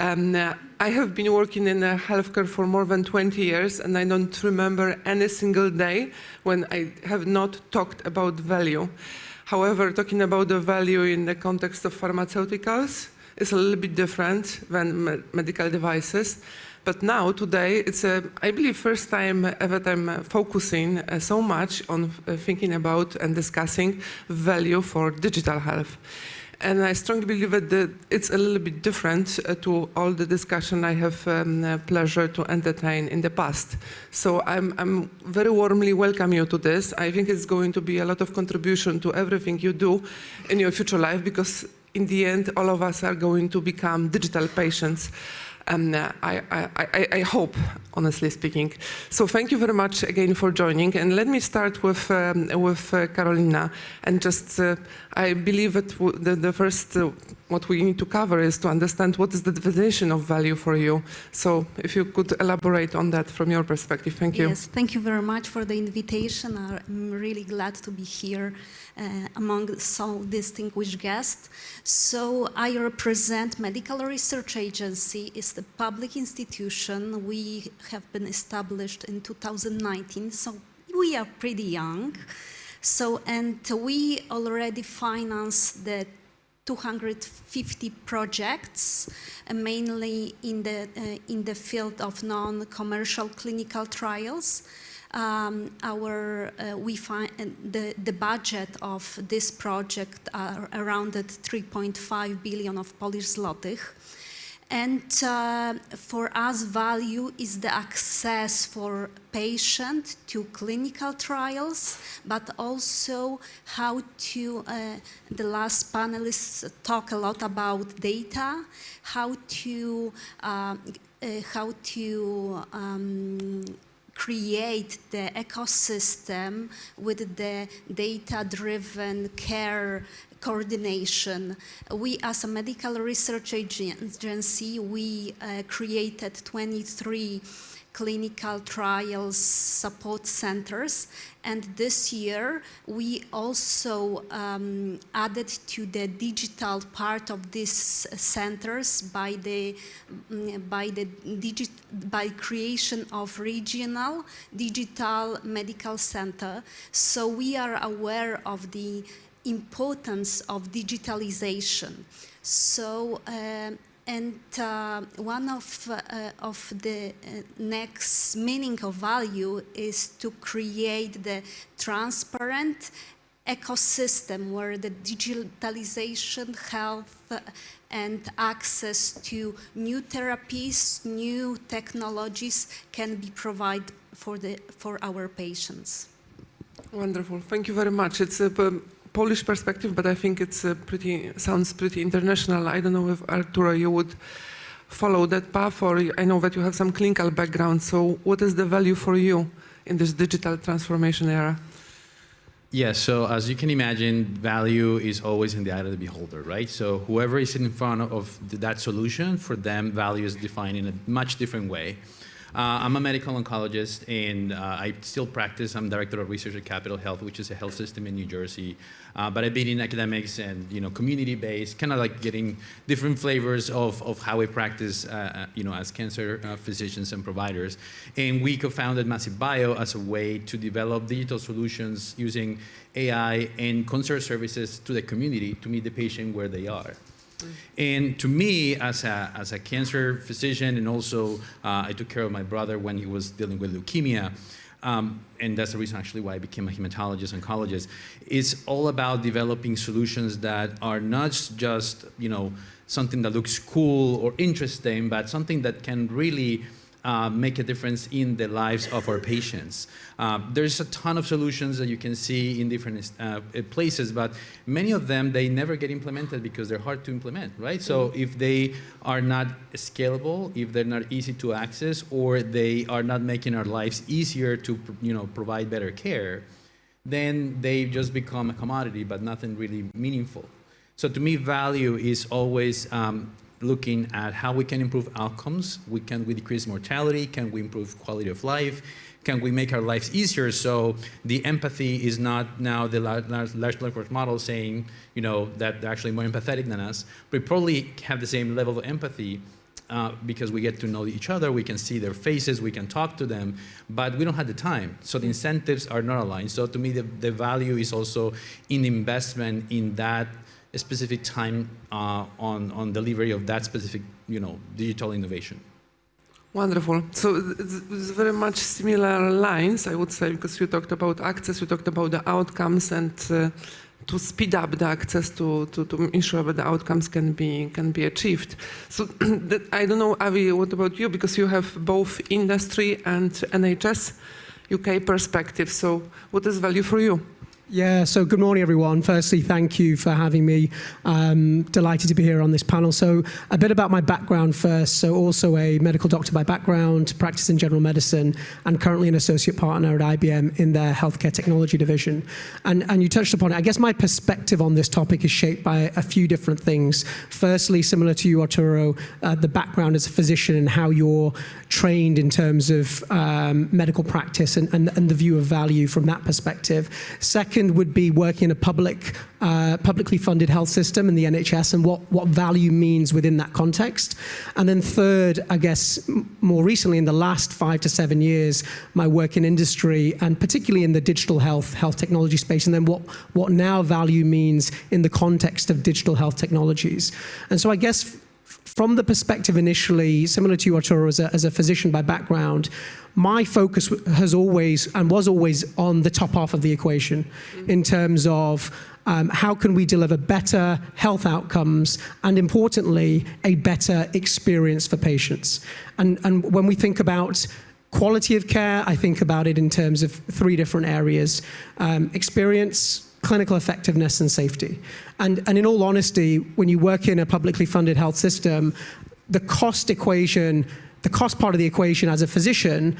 I have been working in healthcare for more than 20 years, and I don't remember any single day when I have not talked about value. However, talking about the value in the context of pharmaceuticals is a little bit different than medical devices. But now, today, it's, I believe, first time ever I'm focusing so much on thinking about and discussing value for digital health. And I strongly believe that it's a little bit different to all the discussion I have pleasure to entertain in the past. So I'm very warmly welcome you to this. I think it's going to be a lot of contribution to everything you do in your future life, because in the end, all of us are going to become digital patients. And I hope, honestly speaking. So thank you very much again for joining. And let me start with Karolina. And just, I believe that the first, what we need to cover is to understand what is the definition of value for you. So if you could elaborate on that from your perspective. Thank you. Yes, thank you very much for the invitation. I'm really glad to be here among so distinguished guests. So I represent Medical Research Agency. It's the public institution. We have been established in 2019, so we are pretty young. So, and we already finance the 250 projects, mainly in the field of non-commercial clinical trials. The budget of this project are around 3.5 billion of Polish zlotych. And for us, value is the access for patient to clinical trials, but also how to, the last panelists talk a lot about data, how to create the ecosystem with the data-driven care coordination. We, as a medical research agency, we created 23 clinical trials support centers, and this year we also added to the digital part of these centers by creation of regional digital medical center. So we are aware of the importance of digitalization. So one of the next meaning of value is to create the transparent ecosystem where the digitalization, health, and access to new therapies, new technologies can be provided for our patients. Wonderful. Thank you very much. It's a Polish perspective, but I think it's sounds pretty international. I don't know if, Arturo, you would follow that path, or I know that you have some clinical background. So what is the value for you in this digital transformation era? Yes, so as you can imagine, value is always in the eye of the beholder, right? So whoever is in front of that solution, for them, value is defined in a much different way. I'm a medical oncologist, and I still practice. I'm director of research at Capital Health, which is a health system in New Jersey. But I've been in academics and community-based, kind of like getting different flavors of how we practice, as cancer physicians and providers. And we co-founded Massive Bio as a way to develop digital solutions using AI and concierge services to the community to meet the patient where they are. And to me, as a cancer physician, and also I took care of my brother when he was dealing with leukemia, and that's the reason actually why I became a hematologist, oncologist. It's all about developing solutions that are not just something that looks cool or interesting, but something that can really make a difference in the lives of our patients. There's a ton of solutions that you can see in different places, but many of them, they never get implemented because they're hard to implement, right? So if they are not scalable, if they're not easy to access, or they are not making our lives easier to provide better care, then they just become a commodity, but nothing really meaningful. So to me, value is always looking at how we can improve outcomes. Can we decrease mortality? Can we improve quality of life? Can we make our lives easier? So the empathy is not now the large language model saying, that they're actually more empathetic than us. We probably have the same level of empathy because we get to know each other, we can see their faces, we can talk to them, but we don't have the time. So the incentives are not aligned. So to me, the value is also in investment in that specific time on delivery of that specific, digital innovation. Wonderful. So it's very much similar lines, I would say, because you talked about access, you talked about the outcomes, and to speed up the access to ensure that the outcomes can be achieved. So I don't know, Avi, what about you? Because you have both industry and NHS UK perspective. So what is value for you? Yeah, so good morning, everyone. Firstly, thank you for having me. Delighted to be here on this panel. So a bit about my background first. So also a medical doctor by background, practice in general medicine, and currently an associate partner at IBM in their healthcare technology division. And you touched upon it. I guess my perspective on this topic is shaped by a few different things. Firstly, similar to you, Arturo, the background as a physician and how you're trained in terms of medical practice and the view of value from that perspective. Second would be working in a publicly funded health system in the NHS and what value means within that context. And then third, I guess more recently in the last 5 to 7 years, my work in industry and particularly in the digital health technology space, and then what now value means in the context of digital health technologies. And so I guess from the perspective initially, similar to you, Arturo, as a physician by background, my focus has always and was always on the top half of the equation in terms of how can we deliver better health outcomes and, importantly, a better experience for patients. And when we think about quality of care, I think about it in terms of 3 different areas: experience, clinical effectiveness, and safety. And in all honesty, when you work in a publicly funded health system, the cost equation, the cost part of the equation as a physician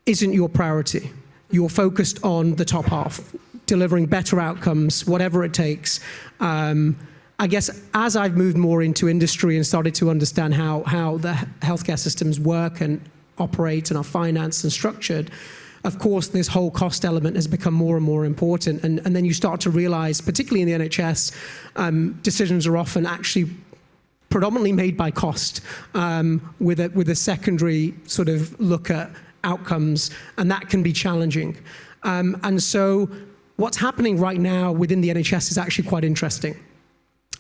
isn't your priority. You're focused on the top half, delivering better outcomes, whatever it takes. I guess as I've moved more into industry and started to understand how the healthcare systems work and operate and are financed and structured, of course, this whole cost element has become more and more important. And then you start to realize, particularly in the NHS, decisions are often actually predominantly made by cost, with a secondary sort of look at outcomes, and that can be challenging. And so what's happening right now within the NHS is actually quite interesting.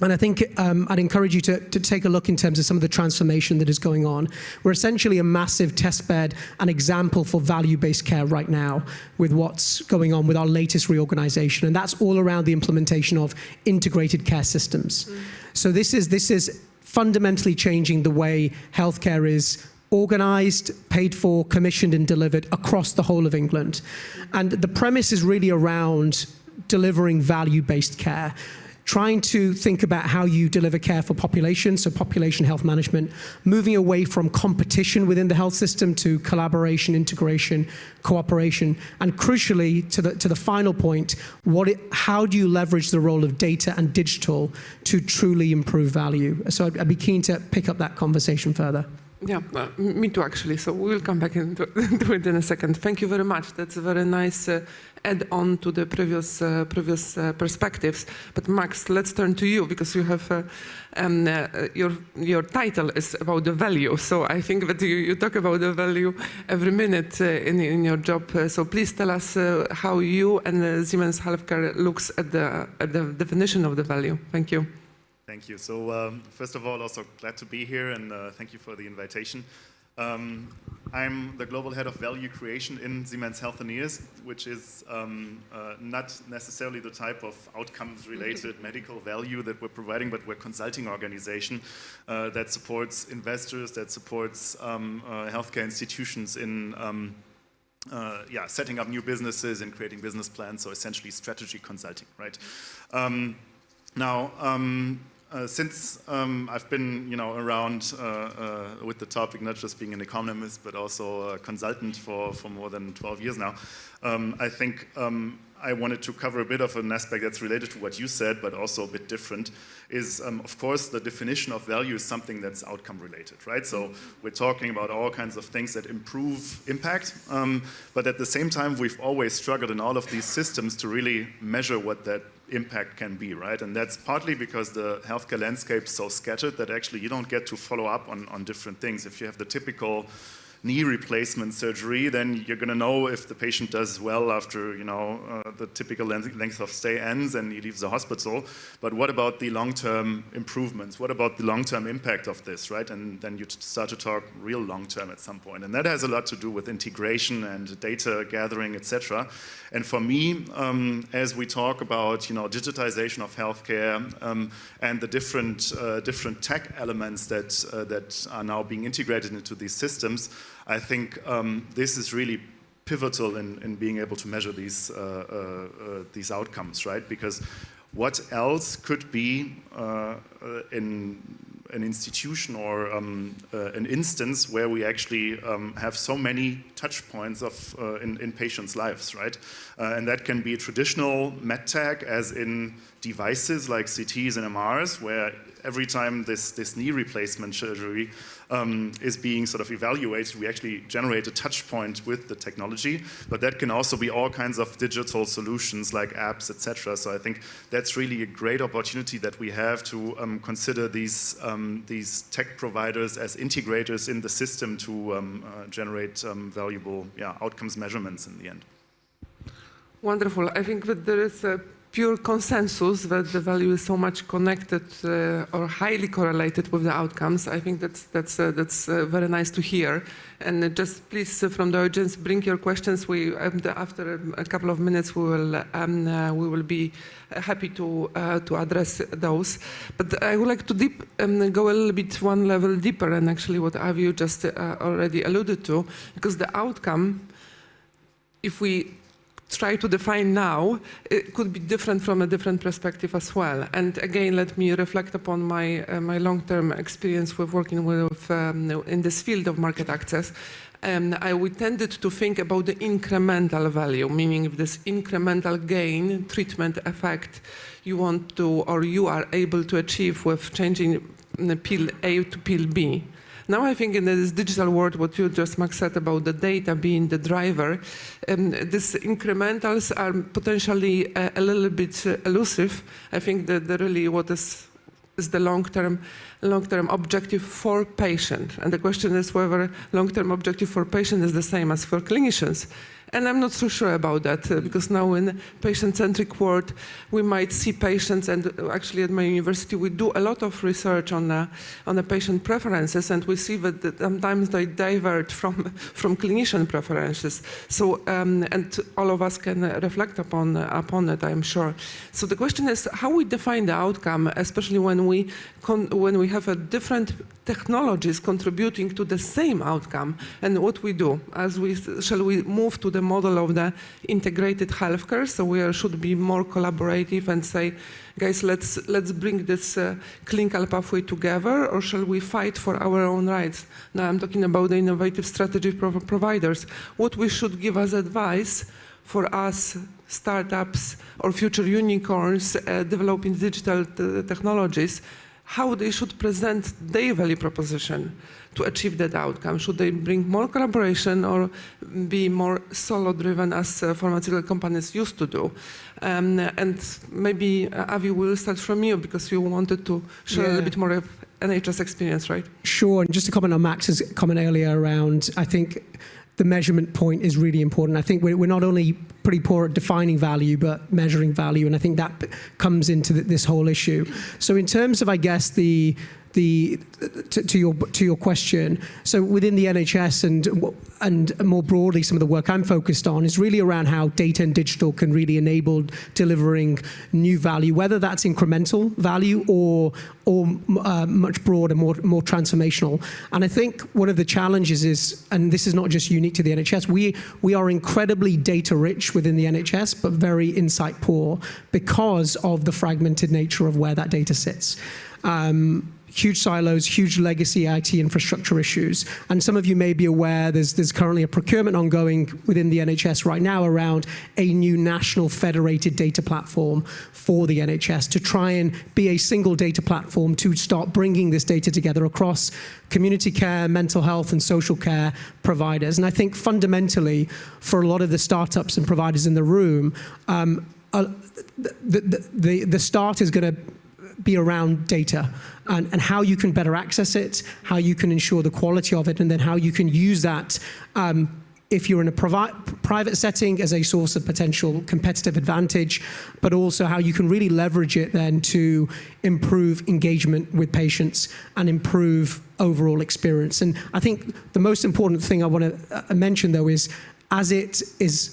And I think I'd encourage you to take a look in terms of some of the transformation that is going on. We're essentially a massive testbed, an example for value-based care right now with what's going on with our latest reorganization. And that's all around the implementation of integrated care systems. So this is fundamentally changing the way healthcare is organized, paid for, commissioned, and delivered across the whole of England. And the premise is really around delivering value-based care, trying to think about how you deliver care for population, so population health management, moving away from competition within the health system to collaboration, integration, cooperation, and crucially, to the final point, how do you leverage the role of data and digital to truly improve value? So I'd be keen to pick up that conversation further. Yeah, me too, actually. So we'll come back into it in a second. Thank you very much. That's a very nice add-on to the previous perspectives. But Max, let's turn to you because you have your title is about the value. So I think that you talk about the value every minute in your job. So please tell us how you and Siemens Healthcare looks at the definition of the value. Thank you. Thank you. So first of all, also glad to be here and thank you for the invitation. I'm the global head of value creation in Siemens Healthineers, which is not necessarily the type of outcomes-related medical value that we're providing, but we're a consulting organization that supports investors, that supports healthcare institutions in setting up new businesses and creating business plans, so essentially strategy consulting, right? Since I've been, around with the topic, not just being an economist, but also a consultant for more than 12 years now, I think I wanted to cover a bit of an aspect that's related to what you said, but also a bit different, is, of course, the definition of value is something that's outcome related, right? So we're talking about all kinds of things that improve impact, but at the same time, we've always struggled in all of these systems to really measure what that impact can be, right? And that's partly because the healthcare landscape is so scattered that actually you don't get to follow up on different things. If you have the typical knee replacement surgery, then you're going to know if the patient does well after, the typical length of stay ends and he leaves the hospital. But what about the long-term improvements? What about the long-term impact of this, right? And then you start to talk real long-term at some point. And that has a lot to do with integration and data gathering, etc. And for me, as we talk about, digitization of healthcare and the different tech elements that are now being integrated into these systems, I think this is really pivotal in being able to measure these outcomes, right? Because what else could be in an institution or an instance where we actually have so many touch points in patients' lives, right? And that can be traditional medtech, as in devices like CTs and MRs, where every time this knee replacement surgery is being sort of evaluated, we actually generate a touch point with the technology. But that can also be all kinds of digital solutions like apps, etc. So I think that's really a great opportunity that we have to consider these tech providers as integrators in the system to generate valuable outcomes measurements in the end. Wonderful. I think that there is a pure consensus that the value is so much connected or highly correlated with the outcomes. I think that's very nice to hear. And just please, from the audience, bring your questions. After a couple of minutes, we will be happy to address those. But I would like to go a little bit one level deeper, and actually what Avi just already alluded to, because the outcome, if we try to define now, it could be different from a different perspective as well. And again, let me reflect upon my long-term experience with working with in this field of market access. We tended to think about the incremental value, meaning if this incremental gain, treatment effect you want to or you are able to achieve with changing the pill A to pill B. Now I think in this digital world, what you just, Max, said about the data being the driver, these incrementals are potentially a little bit elusive. I think that really what is the long-term objective for patient. And the question is whether long-term objective for patient is the same as for clinicians. And I'm not so sure about that because now in patient-centric world, we might see patients, and actually at my university, we do a lot of research on the patient preferences, and we see that sometimes they divert from clinician preferences. So, and all of us can reflect upon it, I'm sure. So the question is how we define the outcome, especially when we have a different technologies contributing to the same outcome, and what we do. Shall we move to the model of the integrated healthcare? So we should be more collaborative and say, guys, let's bring this clinical pathway together, or shall we fight for our own rights? Now I'm talking about the innovative strategy providers. What we should give as advice for us startups or future unicorns developing digital technologies, how they should present their value proposition to achieve that outcome. Should they bring more collaboration or be more solo-driven as pharmaceutical companies used to do? And maybe, Avi, we'll start from you because you wanted to share a little bit more of NHS experience, right? Sure, and just to comment on Max's comment earlier around, I think the measurement point is really important. I think we're not only pretty poor at defining value, but measuring value, and I think that comes into this whole issue. So in terms of, I guess, to your question, so within the NHS and more broadly, some of the work I'm focused on is really around how data and digital can really enable delivering new value, whether that's incremental value or much broader, more transformational. And I think one of the challenges is, and this is not just unique to the NHS, we are incredibly data rich within the NHS, but very insight poor because of the fragmented nature of where that data sits. Huge silos, huge legacy IT infrastructure issues. And some of you may be aware there's currently a procurement ongoing within the NHS right now around a new national federated data platform for the NHS to try and be a single data platform to start bringing this data together across community care, mental health, and social care providers. And I think fundamentally, for a lot of the startups and providers in the room, the start is going to be around data and how you can better access it, how you can ensure the quality of it, and then how you can use that if you're in a private setting as a source of potential competitive advantage, but also how you can really leverage it then to improve engagement with patients and improve overall experience. And I think the most important thing I want to mention, though, is the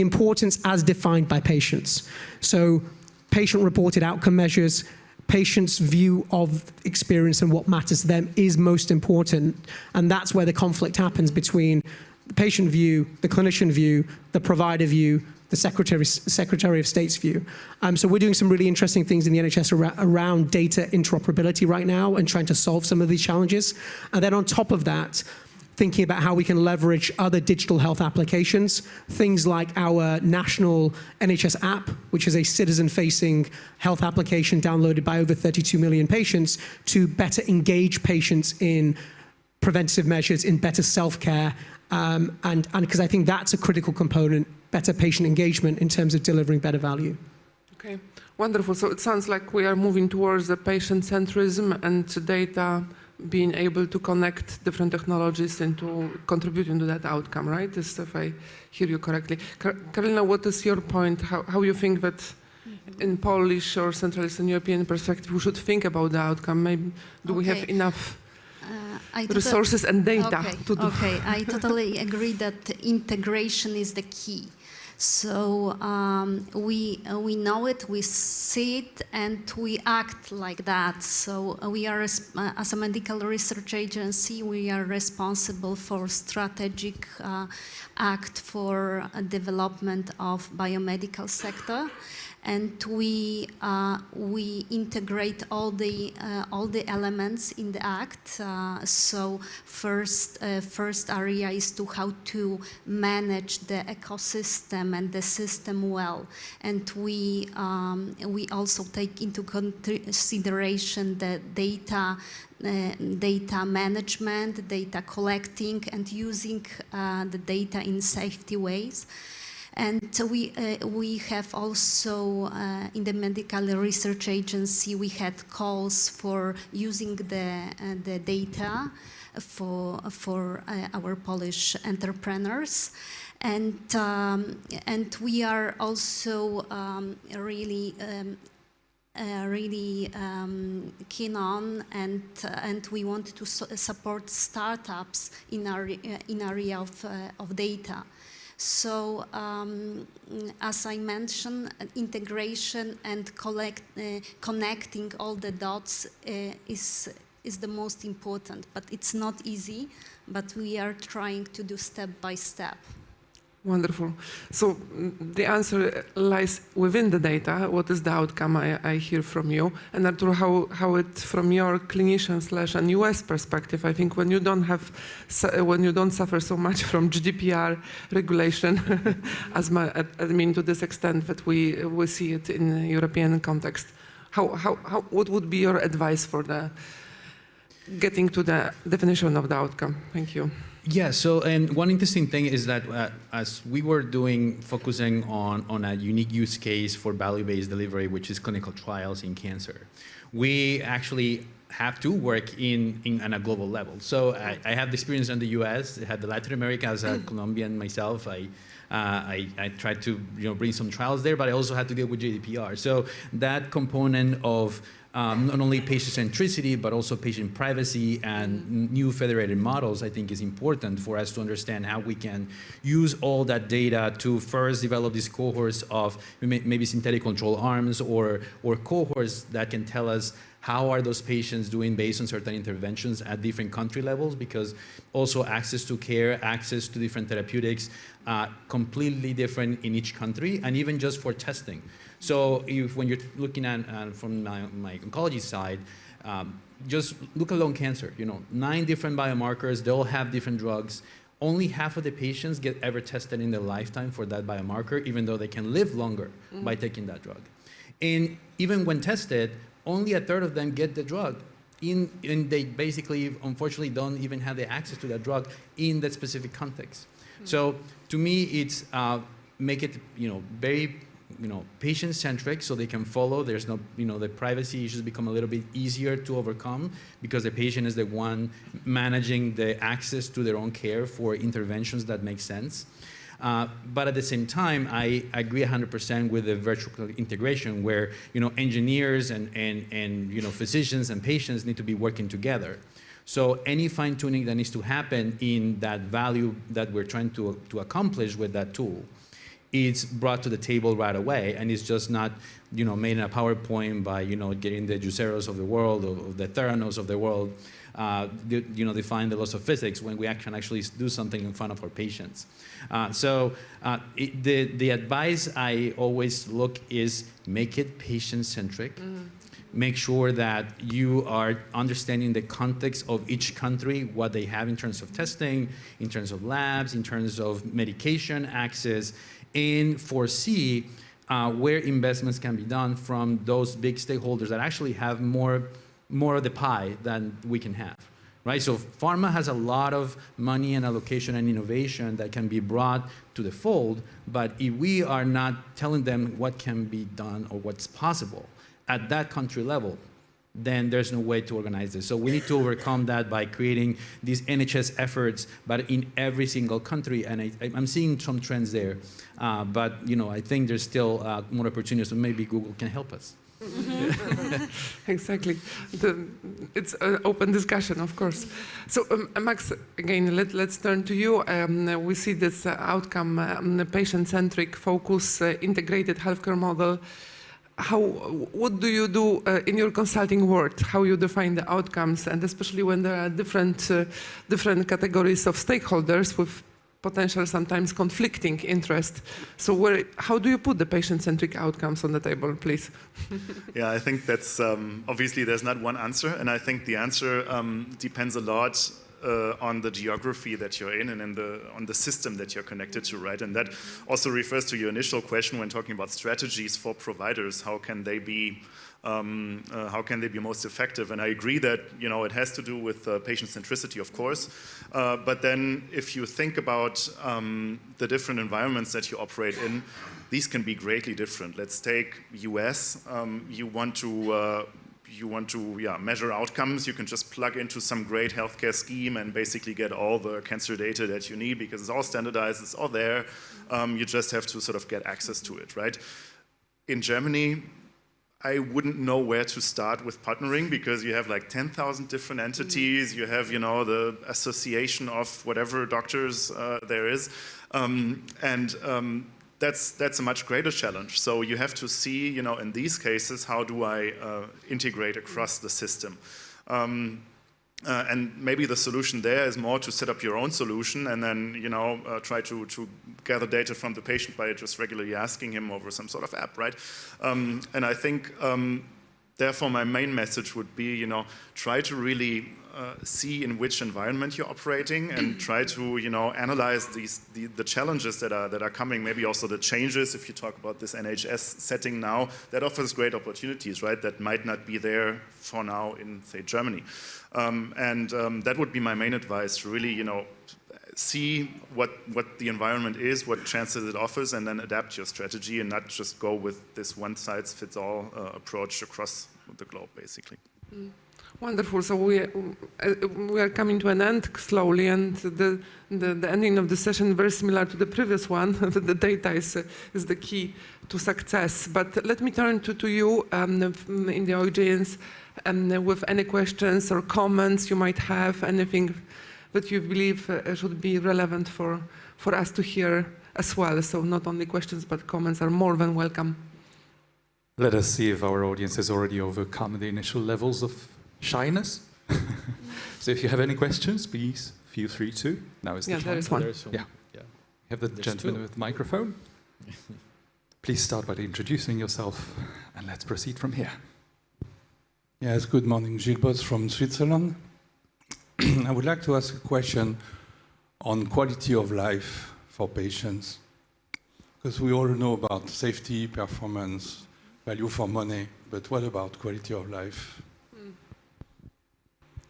importance as defined by patients. So patient-reported outcome measures, patients' view of experience and what matters to them is most important. And that's where the conflict happens between the patient view, the clinician view, the provider view, the Secretary of State's view. So we're doing some really interesting things in the NHS around data interoperability right now and trying to solve some of these challenges. And then on top of that, thinking about how we can leverage other digital health applications, things like our national NHS app, which is a citizen-facing health application downloaded by over 32 million patients, to better engage patients in preventative measures, in better self-care, and because I think that's a critical component, better patient engagement in terms of delivering better value. Okay, wonderful. So it sounds like we are moving towards the patient centrism and data being able to connect different technologies into contributing to that outcome, right? If I hear you correctly. Karolina, what is your point? How you think that in Polish or Central Eastern European perspective, we should think about the outcome? Maybe do we have enough resources and data to do? Okay, I totally agree that integration is the key. So we know it, we see it, and we act like that. So we are, as a medical research agency, we are responsible for strategic act for development of biomedical sector. And we integrate all the elements in the act. So first area is to how to manage the ecosystem and the system well, and we also take into consideration the data management, data collecting, and using the data in safety ways. And we have also, in the medical research agency, we had calls for using the data for our Polish entrepreneurs. And we are also really keen on, and we want to support startups in our area of data. So, as I mentioned, integration and connecting all the dots is the most important, but it's not easy, but we are trying to do step by step. Wonderful. So the answer lies within the data. What is the outcome I hear from you? And Arturo, how it, from your clinician / US perspective, I think when you don't suffer so much from GDPR regulation, to this extent that we see it in the European context, what would be your advice for getting to the definition of the outcome? Thank you. Yeah, so, and one interesting thing is that as we were focusing on a unique use case for value-based delivery, which is clinical trials in cancer, we actually have to work on a global level. So I have the experience in the US, I had the Latin America as a Colombian myself. I tried to bring some trials there, but I also had to deal with GDPR. So that component of not only patient centricity, but also patient privacy and new federated models, I think is important for us to understand how we can use all that data to first develop these cohorts of maybe synthetic control arms or cohorts that can tell us how are those patients doing based on certain interventions at different country levels, because also access to care, access to different therapeutics, completely different in each country, and even just for testing. So when you're looking at from my oncology side, just look at lung cancer. 9 different biomarkers, they all have different drugs. Only half of the patients get ever tested in their lifetime for that biomarker, even though they can live longer by taking that drug. And even when tested, only a third of them get the drug. And they basically, unfortunately, don't even have the access to that drug in that specific context. So to me, it's make it very patient-centric, so they can follow. There's no, the privacy issues become a little bit easier to overcome because the patient is the one managing the access to their own care for interventions that make sense. But at the same time, I agree 100% with the vertical integration where, engineers and physicians and patients need to be working together. So any fine-tuning that needs to happen in that value that we're trying to accomplish with that tool, it's brought to the table right away, and it's just not, made in a PowerPoint by, getting the Juiceros of the world or the Theranos of the world, define the laws of physics when we can actually do something in front of our patients. The advice I always look is make it patient-centric. Make sure that you are understanding the context of each country, what they have in terms of testing, in terms of labs, in terms of medication access, and foresee where investments can be done from those big stakeholders that actually have more of the pie than we can have, right? So pharma has a lot of money and allocation and innovation that can be brought to the fold, but if we are not telling them what can be done or what's possible at that country level, then there's no way to organize this. So we need to overcome that by creating these NHS efforts, but in every single country, and I'm seeing some trends there. But I think there's still more opportunities, so maybe Google can help us. Exactly. It's an open discussion, of course. So, Max, again, let's turn to you. We see this outcome, patient-centric focus, integrated healthcare model. What do you do in your consulting work? How you define the outcomes, and especially when there are different categories of stakeholders with potential, sometimes conflicting interest. So how do you put the patient-centric outcomes on the table, please? Yeah, I think that's obviously there's not one answer, and I think the answer depends a lot on the geography that you're in and on the system that you're connected to, right? And that also refers to your initial question when talking about strategies for providers. How can they be most effective? And I agree that it has to do with patient centricity, of course. But then if you think about the different environments that you operate in, these can be greatly different. Let's take US. You want to measure outcomes, you can just plug into some great healthcare scheme and basically get all the cancer data that you need because it's all standardized, it's all there. You just have to sort of get access to it, right? In Germany, I wouldn't know where to start with partnering because you have like 10,000 different entities, you have, the association of whatever doctors there is. That's a much greater challenge. So you have to see, in these cases, how do I integrate across the system? And maybe the solution there is more to set up your own solution and then, try to gather data from the patient by just regularly asking him over some sort of app, right? And I think, therefore, my main message would be, try to really see in which environment you're operating and try to, analyze the challenges that are coming, maybe also the changes. If you talk about this NHS setting now, that offers great opportunities, right? That might not be there for now in, say, Germany. That would be my main advice, to really, see what the environment is, what chances it offers, and then adapt your strategy and not just go with this one-size-fits-all approach across the globe, basically. Wonderful. So we are coming to an end slowly, and the ending of the session very similar to the previous one. The data is the key to success. But let me turn to you in the audience with any questions or comments you might have, anything that you believe should be relevant for us to hear as well. So not only questions, but comments are more than welcome. Let us see if our audience has already overcome the initial levels of shyness. So if you have any questions, please feel free to. Now is the time. There is one. Yeah. Have the gentleman with the microphone. Please start by introducing yourself, and let's proceed from here. Yes, good morning. Gilles from Switzerland. I would like to ask a question on quality of life for patients, because we all know about safety, performance, value for money, but what about quality of life?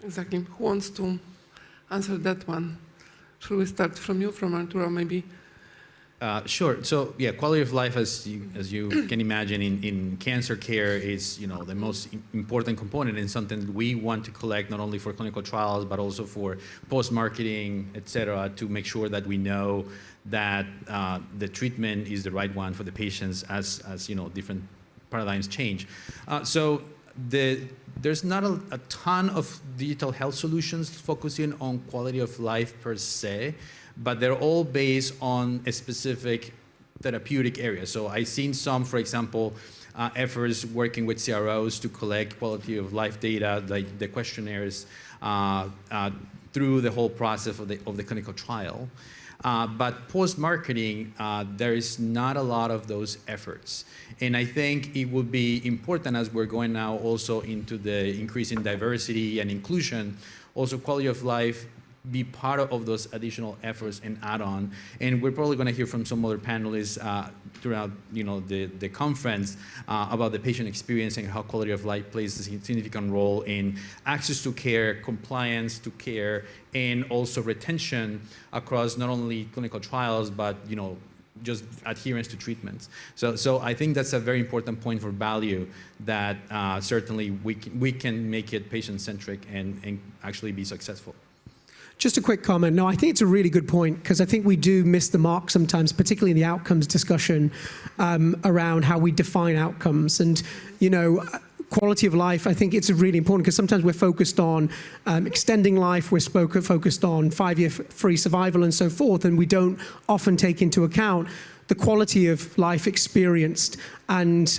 Exactly. Who wants to answer that one? Should we start from you, from Arturo, maybe? Sure. So yeah, quality of life, as you can imagine, in cancer care is the most important component, and something that we want to collect not only for clinical trials but also for post-marketing, etc., to make sure that we know that the treatment is the right one for the patients as different paradigms change. So there's not a ton of digital health solutions focusing on quality of life per se, but they're all based on a specific therapeutic area. So I've seen some, for example, efforts working with CROs to collect quality of life data, like the questionnaires, through the whole process of the clinical trial. But post-marketing, there is not a lot of those efforts. And I think it would be important, as we're going now also into the increasing diversity and inclusion, also quality of life be part of those additional efforts and add-on. And we're probably going to hear from some other panelists throughout the conference about the patient experience and how quality of life plays a significant role in access to care, compliance to care, and also retention across not only clinical trials, but just adherence to treatments. So I think that's a very important point for value, that certainly we can make it patient-centric and actually be successful. Just a quick comment. No, I think it's a really good point, because I think we do miss the mark sometimes, particularly in the outcomes discussion around how we define outcomes. And, quality of life, I think it's really important, because sometimes we're focused on extending life, we're focused on 5-year free survival and so forth, and we don't often take into account the quality of life experienced. And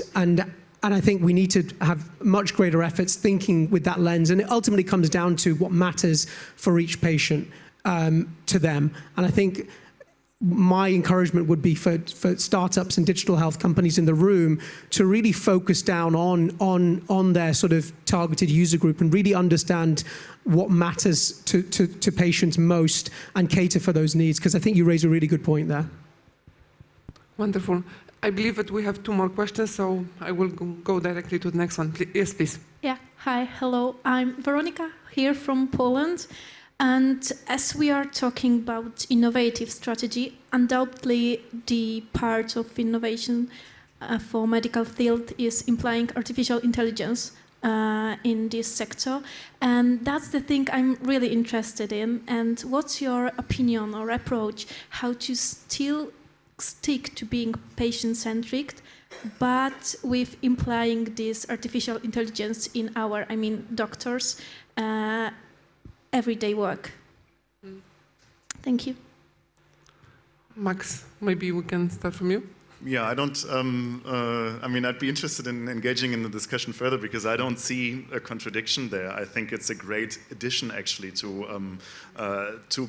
I think we need to have much greater efforts thinking with that lens. And it ultimately comes down to what matters for each patient to them. And I think my encouragement would be for startups and digital health companies in the room to really focus down on their sort of targeted user group and really understand what matters to patients most and cater for those needs. Because I think you raise a really good point there. Wonderful. I believe that we have 2 more questions, so I will go directly to the next one. Yes, please. Yeah, hi, hello. I'm Veronica here from Poland. And as we are talking about innovative strategy, undoubtedly the part of innovation for medical field is implying artificial intelligence in this sector. And that's the thing I'm really interested in. And what's your opinion or approach how to still stick to being patient-centric, but with implying this artificial intelligence in our, doctors' everyday work? Thank you. Max, maybe we can start from you. Yeah, I don't, I'd be interested in engaging in the discussion further, because I don't see a contradiction there. I think it's a great addition, actually, to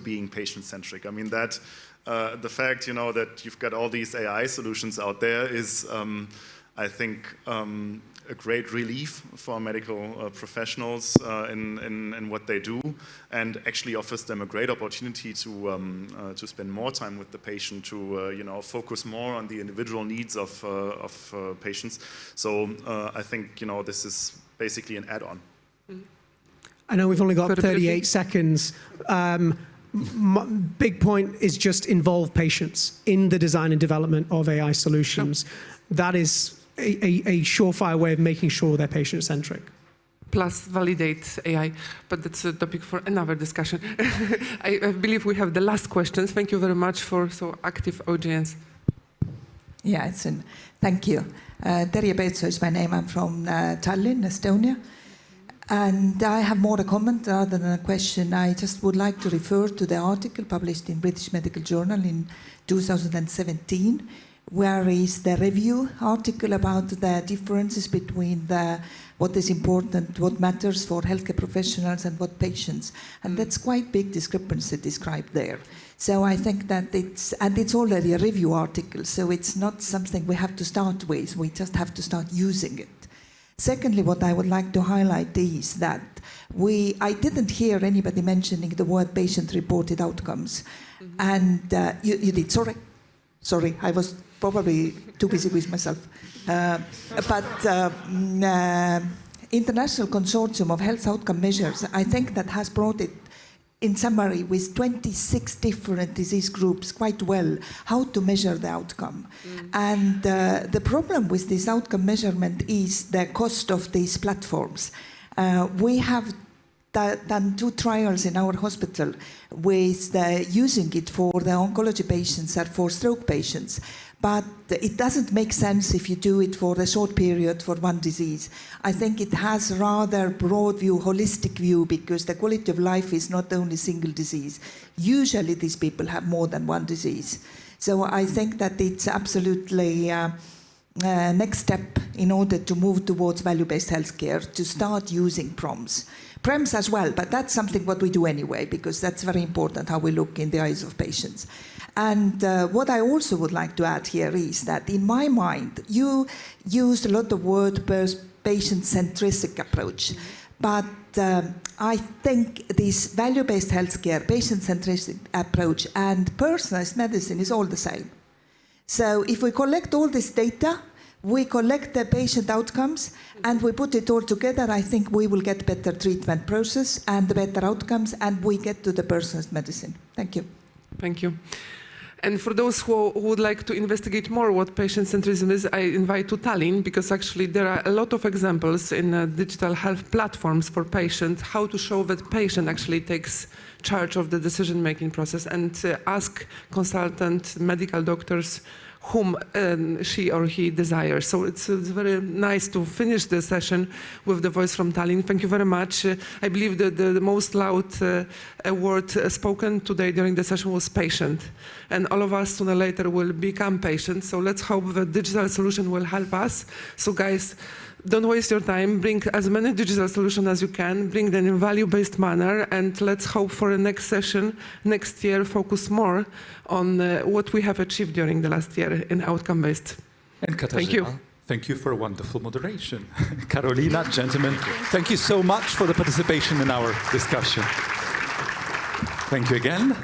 being patient-centric. The fact, that you've got all these AI solutions out there is, I think, a great relief for medical professionals in what they do, and actually offers them a great opportunity to spend more time with the patient, to focus more on the individual needs of patients. So I think this is basically an add-on. I know we've only got 38 seconds. Big point is just involve patients in the design and development of AI solutions. Sure. That is a surefire way of making sure they're patient-centric. Plus validate AI, but that's a topic for another discussion. I believe we have the last questions. Thank you very much for so active audience. Yeah, thank you. Terje Peetso is my name. I'm from Tallinn, Estonia. And I have more a comment rather than a question. I just would like to refer to the article published in British Medical Journal in 2017, where is the review article about the differences between what is important, what matters for healthcare professionals and what patients. And that's quite big discrepancy described there. So I think that it's already a review article, so it's not something we have to start with, we just have to start using it. Secondly, what I would like to highlight is that I didn't hear anybody mentioning the word patient-reported outcomes. Mm-hmm. And you did, sorry, I was probably too busy with myself. International Consortium of Health Outcome Measures, I think that has brought it in summary, with 26 different disease groups quite well how to measure the outcome. And the problem with this outcome measurement is the cost of these platforms. We have done 2 trials in our hospital with using it for the oncology patients and for stroke patients. But it doesn't make sense if you do it for a short period for one disease. I think it has rather broad view, holistic view, because the quality of life is not only single disease. Usually these people have more than one disease. So I think that it's absolutely next step in order to move towards value-based healthcare, to start using PROMs. PREMs as well, but that's something what we do anyway, because that's very important how we look in the eyes of patients. And what I also would like to add here is that in my mind, you used a lot of word patient-centric approach, but I think this value-based healthcare, patient-centric approach and personalized medicine is all the same. So if we collect all this data, we collect the patient outcomes, and we put it all together, I think we will get better treatment process and better outcomes, and we get to the personalized medicine. Thank you. Thank you. And for those who would like to investigate more what patient centrism is, I invite to Tallinn, because actually there are a lot of examples in digital health platforms for patients, how to show that patient actually takes charge of the decision-making process, and ask consultant medical doctors whom she or he desires. So it's very nice to finish the session with the voice from Tallinn. Thank you very much. I believe that the most loud word spoken today during the session was patient. And all of us sooner or later will become patients. So let's hope the digital solution will help us. So guys, don't waste your time. Bring as many digital solutions as you can. Bring them in value-based manner. And let's hope for the next session, next year, focus more on what we have achieved during the last year in outcome-based. And Katarzyna, thank you. Thank you for a wonderful moderation. Karolina, gentlemen, thank you so much for the participation in our discussion. Thank you again.